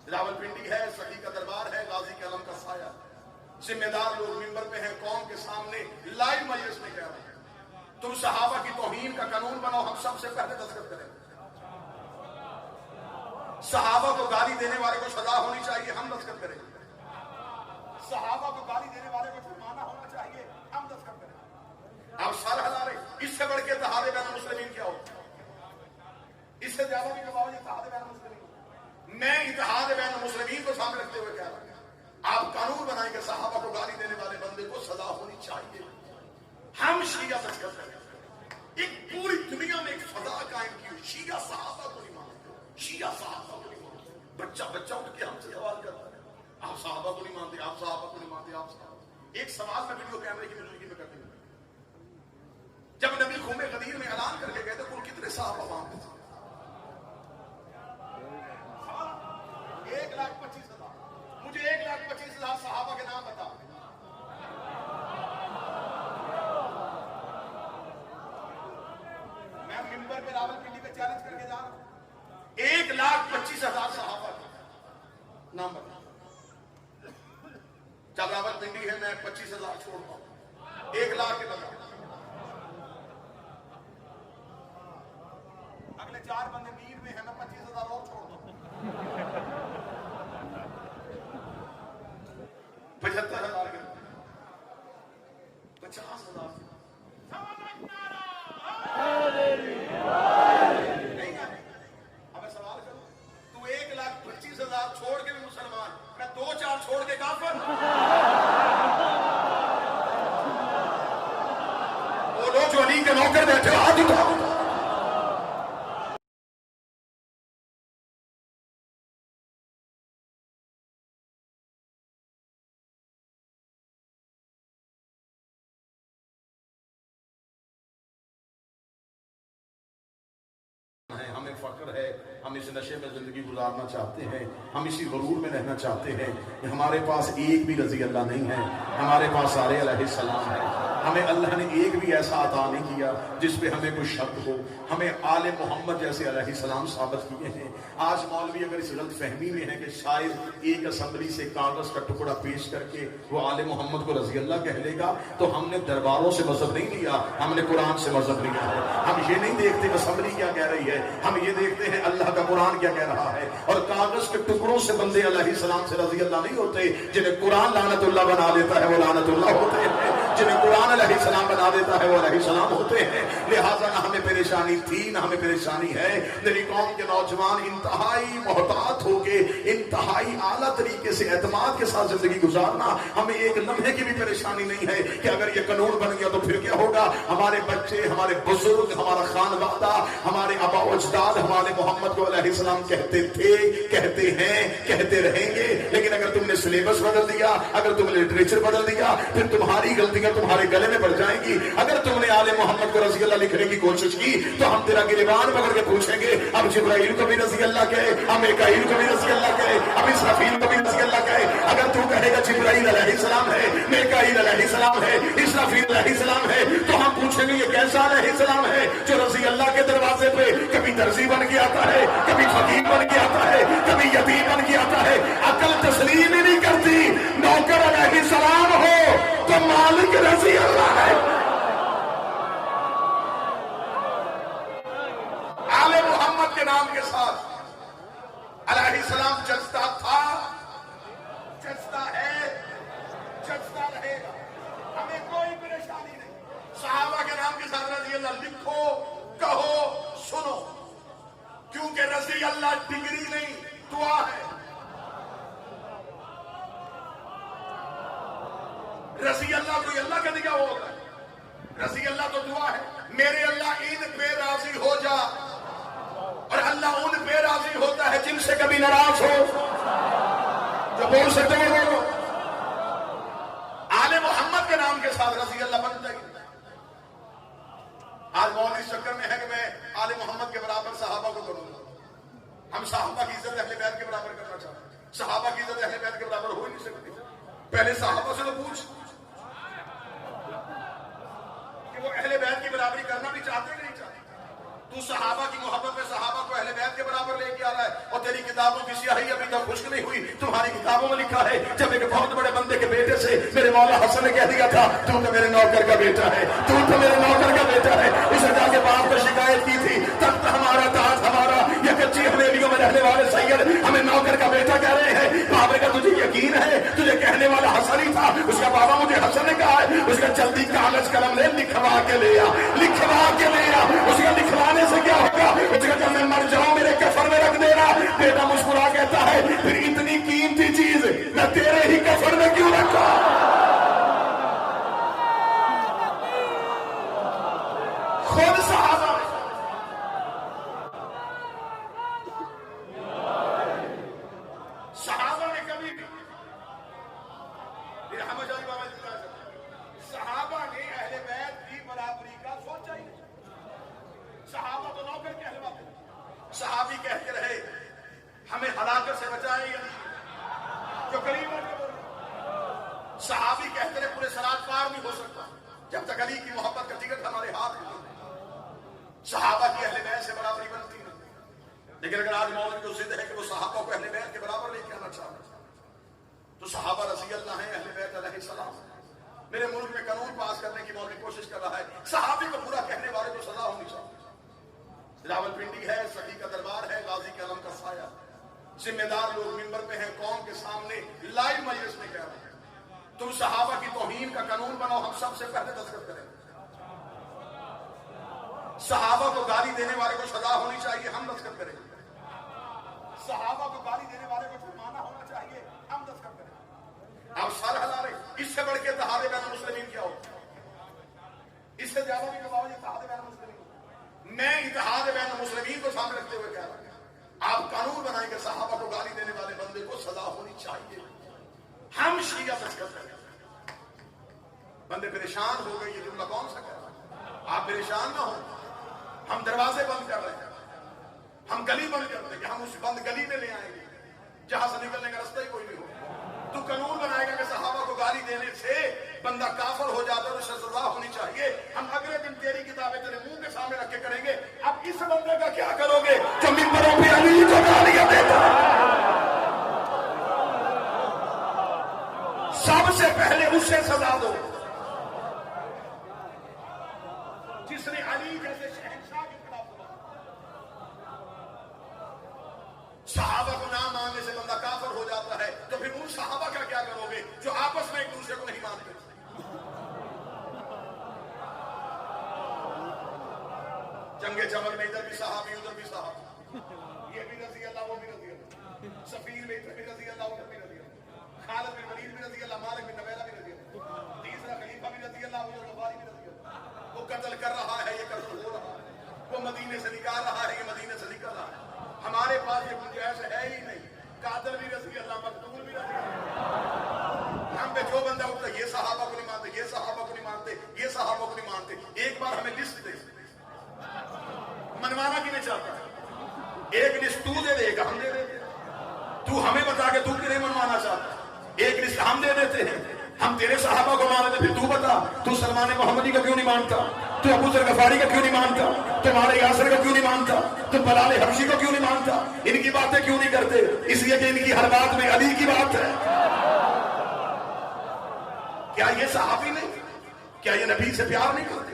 रावलपिंडी है, सखी का दरबार है, गाजी के अलम का साया, जिम्मेदार लोग मिंबर पे हैं, कौम के सामने लाइव मजलिस में कह रहे हैं तुम सहाबा की तौहीन का कानून बनाओ, हम सबसे पहले दस्तखत करेंगे। सहाबा को गाली देने वाले को सजा होनी चाहिए, हम दस्तखत करेंगे। सहाबा को गाली देने वाले को जुर्माना होना चाहिए, हम दस्तखत करेंगे। आप सर हिला रहे, इससे बढ़ के इत्तेहाद बैन मुस्लिमीन क्या होता है? इससे ज्यादा भी दबाव इत्तेहाद बैन मुस्लिमीन। मैं इत्तेहाद बैन मुस्लिमीन को सामने रखते हुए कह रहा हूं, आप कानून बनाएंगे सहाबा को गाली देने वाले बंदे को सजा होनी चाहिए, हम शिया दस्तखत करेंगे। एक पूरी दुनिया में एक फजा कायम की, शिया सहाबा को नहीं मानते, शिया सहाबा को नहीं मानते। बच्चा बच्चा उठ के हमसे सवाल करता है, आप सहाबा को नहीं मानते, आप सहाबा को नहीं मानते, आप सहाबा। एक सवाल मैं वीडियो कैमरे की मौजूदगी में करते हुए, जब नबी खुमे गदीर में ऐलान करके गए थे कुल कितने सहाबा मानते थे? 1,25,000। मुझे 1,25,000 सहाबा के नाम बता। मैं मिंबर पे रावलपिंडी पे चैलेंज करके जा रहा हूं, 1,25,000 सहाबा के नाम बता। जब रावलपिंडी है मैं 25,000 छोड़ता हूं, 1,00,000 के बता। अगले 4 बंदे मीर में है, मैं 25,000 और छोड़ दूं, 75,000 के 50,000 नहीं है। अब मैं सवाल करूं, तू 1,25,000 छोड़ के भी मुसलमान, मैं 2-4 छोड़ के काफिर। वो लोग जो अली के नौकर बैठे हाथ उठाओ। हमें फख्र है, हम इस नशे में जिंदगी गुजारना चाहते हैं, हम इसी गुरूर में रहना चाहते हैं कि हमारे पास एक भी रजी अल्लाह नहीं है, हमारे पास सारे अलैहिस्सलाम है। हमें अल्लाह ने एक भी ऐसा अता नहीं किया जिस पे हमें कोई शक हो। हमें आले मोहम्मद जैसे अलैहिस्सलाम साबित किए हैं। आज मौलवी अगर इस गलत फहमी में है कि शायद एक असम्बली से कागज का टुकड़ा पेश करके वो आले मोहम्मद को रजी अल्लाह कह लेगा, तो हमने दरबारों से मजहब नहीं लिया, हमने कुरान से मजहब लिया है। हम ये नहीं देखते असम्बली क्या कह रही है, हम ये देखते हैं अल्लाह का कुरान क्या कह रहा है। और कागज के टुकड़ों से बंदे अलैहिस्सलाम से रजी अल्लाह नहीं होते। जिन्हें कुरान लानतुल्लाह बना देता है वो लानतुल्लाह होते हैं, जिन्हें कुरान अलैहिस्सलाम बना देता है वो अलैहिस्सलाम होते हैं। लिहाजा ना हमें परेशानी थी ना हमें परेशानी है। मेरी कौम के नौजवान इंतहाई मोहतात होके इंतहाई आला तरीके से एतमाद के साथ जिंदगी गुजारना, हमें एक लम्हे की भी परेशानी नहीं है कि अगर ये कानून बन गया तो फिर क्या होगा। हमारे बच्चे, हमारे बुजुर्ग, हमारा खानवादा, हमारे आबा अजदाद हमारे मोहम्मद को अलैहिस्सलाम कहते थे, कहते हैं, कहते रहेंगे। लेकिन अगर तुमने सिलेबस बदल दिया, अगर तुमने लिटरेचर बदल दिया, फिर तुम्हारी गलतियां तुम्हारे गले में पड़ जाएंगी। अगर तुमने आले मोहम्मद को रजी अल्लाह लिखने की कोशिश की तो हम तेरा गिरबान पकड़ के पूछेंगे, अब जिब्राइल को भी रजी अल्लाह कहे, अब मीकाईल को भी रजी अल्लाह कहे, अब इसराफील को भी रजी अल्लाह कहे। अगर तू कहेगा जिब्राइल अलैहिस्सलाम है, मीकाईल अलैहिस्सलाम है, इसराफील अलैहिस्सलाम है, तो हम पूछेंगे ये कैसा अलैहिस्सलाम है जो रजी अल्लाह के दरवाजे पे कभी दर्जी बन के आता है, कभी फकीर बन के आता है, कभी यतीम बन के आता है। अकल तस्लीम ही नहीं करती। नौकर अलैहिस्सलाम हो तो मालिक रजी अल्लाह है। आले मोहम्मद के नाम के साथ अलैहिस्सलाम जचता था, जचता है, जचता रहेगा, हमें कोई परेशानी नहीं। सहाबा के नाम के साथ रजी अल्लाह लिखो, कहो, सुनो, क्योंकि रजी अल्लाह डिग्री नहीं दुआ है। रजी अल्लाह कोई अल्लाह का दिया होगा, रजी अल्लाह तो दुआ है। मेरे अल्लाह इन पे राजी हो जा, और अल्लाह उन पे राजी होता है जिनसे कभी नाराज हो। जो बोल सकते हो बोलो। आले मोहम्मद के नाम के साथ रजी अल्लाह बन जाएगी। आज मौलवी इस चक्कर में है कि मैं आले मोहम्मद के बराबर सहाबा को करूंगा। हम सहाबा की इज्जत अहले बैत के बराबर करना चाहते हैं। सहाबा की इज्जत अहले बैत के बराबर हो ही नहीं सकती। पहले सहाबा से तो पूछ कि वो अहले बैत की बराबरी करना भी चाहते नहीं चाहते। तू सहाबा की मोहब्बत में सहाबा को अहले बैत के बराबर लेके आ रहा है और तेरी किताबों की स्याही अभी तक खुश्क नहीं हुई। तुम्हारी किताबों में लिखा है जब एक बहुत बड़े बंदे के बेटे से मेरे मौला हसन ने कह दिया था तू तो मेरे नौकर का बेटा है, तू तो मेरे नौकर का बेटा है। उसने जाके बाप को शिकायत की थी, तख्त हमारा, ताज हमारा, ये कच्ची हवेलियों में रहने वाले सैयद हमें नौकर का बेटा कह रहे हैं। बाप ने कहा तुझे यकीन है? तुझे कहने वाला हसन ही था। उसका बाबा मुझे हसन ने कहा है। उसका जल्दी कागज कलम ले, लिखवा के ले आ, लिखवा के ले आ। उसका लिखवाने से क्या होगा? उसका जब मैं मर जाऊं मेरे कफन में रख देना। बेटा मुस्कुरा कहता है फिर इतनी कीमती चीज मैं तेरे ही कफन में क्यों रखा? खुद सहाबा ने कभी सहाबा ने अहले बैत की बराबरी का सोचा ही नहीं। सहाबा तो नौकर कहलवाते, सहाबी कहते रहे हमें हलाकत से बचाए या नहीं, जो करीब सहाबी कहते रहे पूरे सरात पार नहीं हो सकता जब तक अली की मोहब्बत का टिकट हमारे हाथ में। सहाबा की अहले बैत से बराबरी बनती नहीं। लेकिन अगर आज मौलवी को जिद है कि वो सहाबा को अहले बैत के बराबर लेके आना चाहते तो सहाबा रज़ी अल्लाह है, अहले बैत अलैहिस्सलाम। मेरे मुल्क में कानून पास करने की मौलवी कोशिश कर रहा है सहाबी को पूरा कहने वाले को सजा होनी चाहिए। रावलपिंडी है, सही का दरबार है, गाजी के आलम का साया, जिम्मेदार लोग मिंबर पे हैं, कौम के सामने लाइव मजलिस में कह रहे हैं तुम सहाबा की तौहीन का कानून बनाओ, हम सबसे पहले दस्तखत करें। सहाबा को गाली देने वाले को सजा होनी चाहिए, हम दस्तखत करें। सहाबा को गाली देने वाले को जुर्माना होना चाहिए, हम दस्तखत करें। आप सर हिला रहे, इससे बढ़ के इत्तेहाद बैन मुस्लिमीन क्या होता? इससे ज्यादा भी दबाव इत्तेहाद बैन मुस्लिमीन। मैं इत्तेहाद बैन मुस्लिमीन को सामने रखते हुए कह रहा हूं आप कानून बनाएंगे सहाबा को गाली देने वाले बंदे को सजा होनी चाहिए, हम शिया दस्तखत करें। बंदे परेशान हो गए, ये जुमला कौन सा कह रहा है? आप परेशान ना हो, हम दरवाजे बंद कर रहे हैं, हम गली बंद करते हैं, हम उस बंद गली में ले आएंगे जहां से निकलने का रास्ता ही कोई नहीं हो। तू कानून बनाएगा कि सहाबा को गाली देने से बंदा काफिर हो जाता है, उससे सजा होनी चाहिए। हम अगले दिन तेरी किताबें तेरे मुंह के सामने रख के करेंगे। अब इस बंदे का क्या करोगे जो मिंबरों पे अली को गालियां देता है? सबसे पहले उससे सजा दो जिसने अली जैसे शहंशाह के खिलाफ सहाबा को ना मानने से बंदा काफिर हो जाता है, तो फिर उन सहाबा का क्या करोगे जो आपस में एक दूसरे को नहीं मानते? जंगे जमल में इधर भी सहाबी उधर भी सहाबी, ये भी रज़ी अल्लाह वो भी रज़ी अल्लाह, सफीर में इधर भी रज़ी अल्लाह उधर भी रज़ी अल्लाह, खालिद बिन वलीद भी रज़ी अल्लाह, मालिक बिन नबीला भी रज़ी अल्लाह, तीसरा खलीफा भी रज़ी अल्लाह, उधर गफारी भी रज़ी अल्लाह। वो कत्ल कर रहा है, ये कत्ल हो रहा है, वो मदीने से निकाल रहा है, ये मदीने से निकल रहा है। हमारे पास ये गुंजाइश है ही नहीं। कातिल भी रज़ी अल्लाह, मकतूल भी रज़ी अल्लाह। हम पे जो बंदा उठता ये सहाबा को नहीं मानते, ये सहाबा को नहीं मानते, ये सहाबा को नहीं मानते। एक बार हमें लिस्ट दे, मनवाना की नहीं चाहता, एक लिस्ट तू दे देगा, हम दे देते। तू हमें बता के तू किन्हें मनवाना चाहता, एक लिस्ट हम दे देते हैं, हम तेरे सहाबा को मानते। फिर तू बता, तू सलमान मोहम्मदी का क्यों नहीं मानता, तू अबू ज़र गफारी का क्यों नहीं मानता, तुम्हारे यासर का क्यों नहीं मानता, तुम बलाल हबशी को क्यों नहीं मानता? इनकी बातें क्यों नहीं करते? इसलिए कि इनकी हर बात में अली की बात है। क्या ये सहाबी नहीं? क्या ये नबी से प्यार नहीं करते?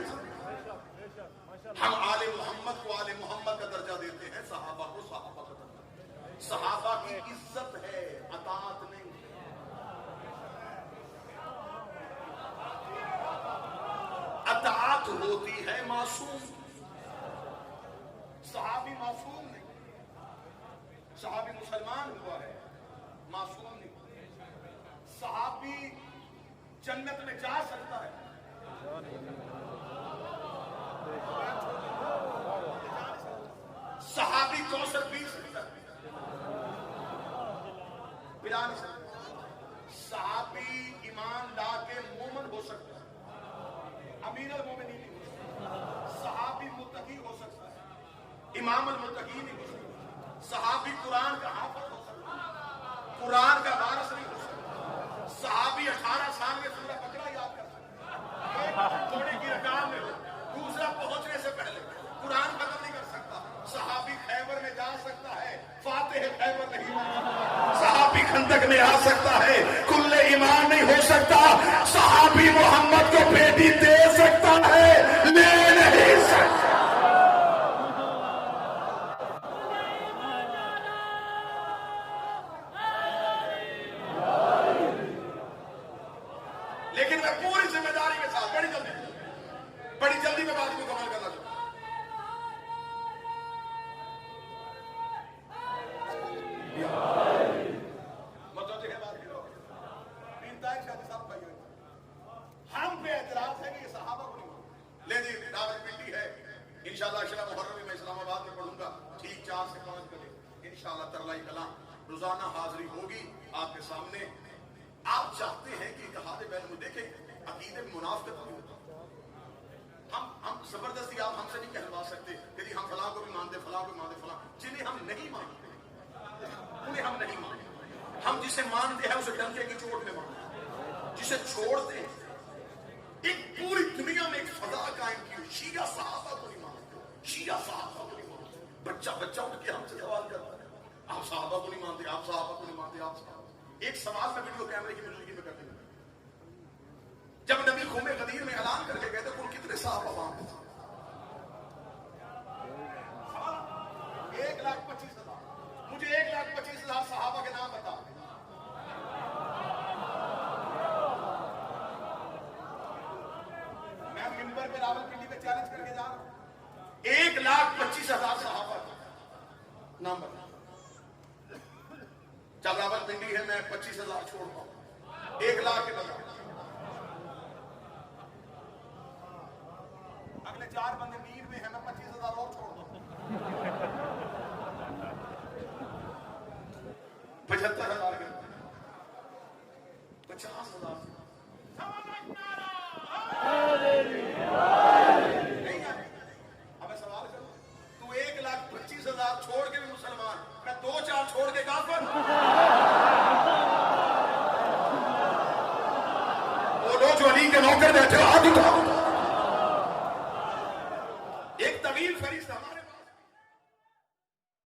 हम आले मोहम्मद को आले मोहम्मद का दर्जा देते हैं, सहाबा को सहाबा का दर्जा। सहाबा की इज्जत है, अतात नहीं। अतात होती है मासूम, सहाबी मासूम नहीं। सहाबी मुसलमान हुआ है, मासूम नहीं। सहाबी जन्नत में जा सकता है, सहाबी कौसर पी सकता है, पिला नहीं सकता। सहाबी ईमान ला के मोमन हो सकता है, अमीर अल मोमिनीन नहीं हो सकता। सहाबी मुत्तकी हो सकता है, इमाम अल मुत्तकी नहीं हो सकता। सहाबी कुरान का हाफिज हो सकता है, कुरान का वारिस नहीं हो सकता। सहाबी 18 साल में सूरह बकरा याद कर सकता है, एक थोड़े की रकाम में हो, दूसरा पहुंचने से पहले कुरान खत्म नहीं कर सकता। सहाबी खैबर में जा सकता है, फातिह खैबर नहीं बन सकता। सहाबी खंदक में आ सकता है, कुल्ले ईमान नहीं हो सकता। सहाबी मोहम्मद को बेटी दे सकता है, ले नहीं सकता। लेकिन मैं पूरी जिम्मेदारी के साथ बड़ी जल्दी में बात को कमाल करना चाहूंगा। हम पे एतराज है कि ये सहाबा को नहीं मानते। लेकिन रावलपिंडी है, इंशाल्लाह अशरा मुहर्रम में मैं इस्लामाबाद में पढ़ूंगा, ठीक 4 से 5 बजे इंशाल्लाह तरलाई कलाम रोजाना हाजिरी होगी आपके सामने। आप चाहते हैं कि इत्तेहाद बैन में देखें, अकीदे में मुनाफिकत नहीं होता। हम जबरदस्ती आप हमसे नहीं कहलवा सकते कि हम फलां को भी मानते, फलां को भी मानते, फलां जिन्हें हम नहीं मानते उन्हें हम नहीं मानते। हम जिसे मानते हैं उसे डंके की चोट में मानते, जिसे छोड़ते हैं। एक पूरी दुनिया में एक फजा कायम की, शिया सहाबा को नहीं मानते, शिया सहाबा को नहीं मानते। बच्चा उठ के हमसे सवाल करता है, आप सहाबा को नहीं मानते, आप सहाबा को नहीं मानते, आप सहाबा। एक सवाल में वीडियो कैमरे की मौजूदगी में करते हैं, जब नबी खुमे गदीर में ऐलान करके गए थे, कुल कितने सहाबा वहां पे थे? 1,25,000। मुझे 1,25,000 सहाबा के नाम बता। मैं मिंबर पे रावलपिंडी में चैलेंज करके जा रहा हूं, 1,25,000 सहाबा नाम बता। जब रावलपिंडी है, मैं 25,000 छोड़ता हूं, 1,00,000 के बता। अगले 4 बंदे मीर में है, मैं 25,000 और छोड़ दूं। 75,000 के 50,000 नहीं है। अब मैं सवाल करूं, तू 1,25,000 छोड़ के भी मुसलमान, मैं 2-4 छोड़ के काफिर। वो लोग जो अली के नौकर बैठे हो, हाथ